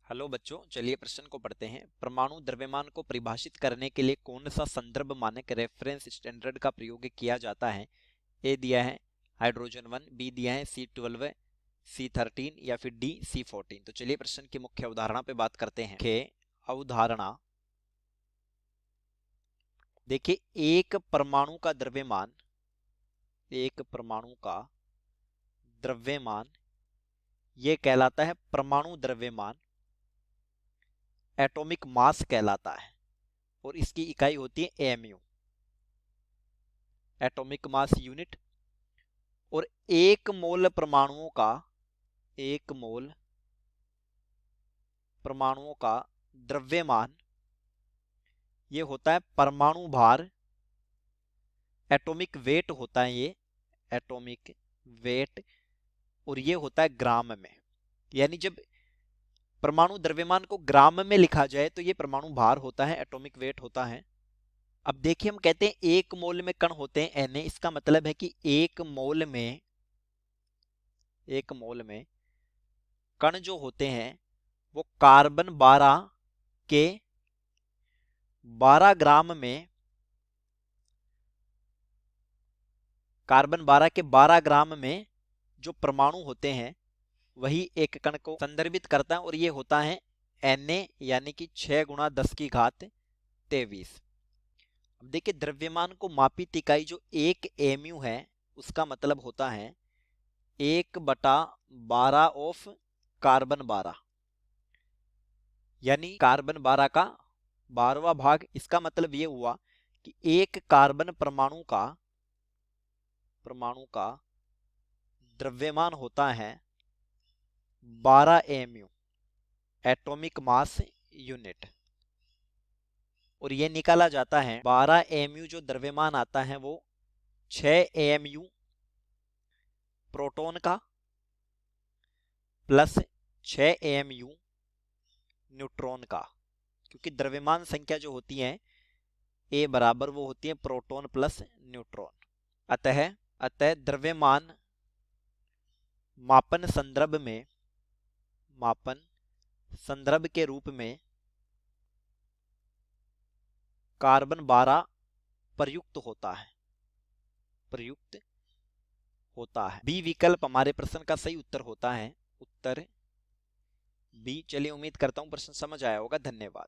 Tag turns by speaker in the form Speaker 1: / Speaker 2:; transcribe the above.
Speaker 1: Hello बच्चों, चलिए प्रश्न को पढ़ते हैं। परमाणु द्रव्यमान को परिभाषित करने के लिए कौन सा संदर्भ मानक रेफरेंस स्टैंडर्ड का प्रयोग किया जाता है? ए दिया है हाइड्रोजन 1, बी दिया है C12, C13 या फिर डी C14। तो चलिए प्रश्न की मुख्य अवधारणा पे बात करते हैं। मुख्य अवधारणा देखिए, एक परमाणु का द्रव्यमान ये कहलाता है परमाणु द्रव्यमान, एटॉमिक मास कहलाता है और इसकी इकाई होती है एमयू, एटॉमिक मास यूनिट। और एक मोल परमाणुओं का द्रव्यमान ये होता है परमाणु भार, एटॉमिक वेट होता है ये एटॉमिक वेट, और ये होता है ग्राम में। यानी जब परमाणु द्रव्यमान को ग्राम में लिखा जाए तो ये परमाणु भार होता है, एटॉमिक वेट होता है। अब देखिए, हम कहते हैं एक मोल में कण होते हैं Na, इसका मतलब है कि एक मोल में कण जो होते हैं वो कार्बन 12 के 12 ग्राम में जो परमाणु होते हैं वही एक कण को संदर्भित करता है, और ये होता है Na, यानी कि 6 × 10⁻23। अब देखिए, द्रव्यमान को मापित इकाई जो 1 mu है उसका मतलब होता है 1/12 ऑफ कार्बन 12, यानी कार्बन 12 का 12वां भाग। इसका मतलब ये हुआ कि एक कार्बन परमाणु का द्रव्यमान होता है 12 mu, एटॉमिक मास यूनिट। और ये निकाला जाता है 12 mu जो द्रव्यमान आता है वो 6 mu प्रोटॉन का प्लस 6 mu न्यूट्रॉन का, क्योंकि द्रव्यमान संख्या जो होती है A बराबर वो होती है प्रोटॉन प्लस न्यूट्रॉन। अतः द्रव्यमान मापन संदर्भ के रूप में कार्बन 12 प्रयुक्त होता है। बी विकल्प हमारे प्रश्न का सही उत्तर होता है, उत्तर बी। चलिए, उम्मीद करता हूं प्रश्न समझ आया होगा। धन्यवाद।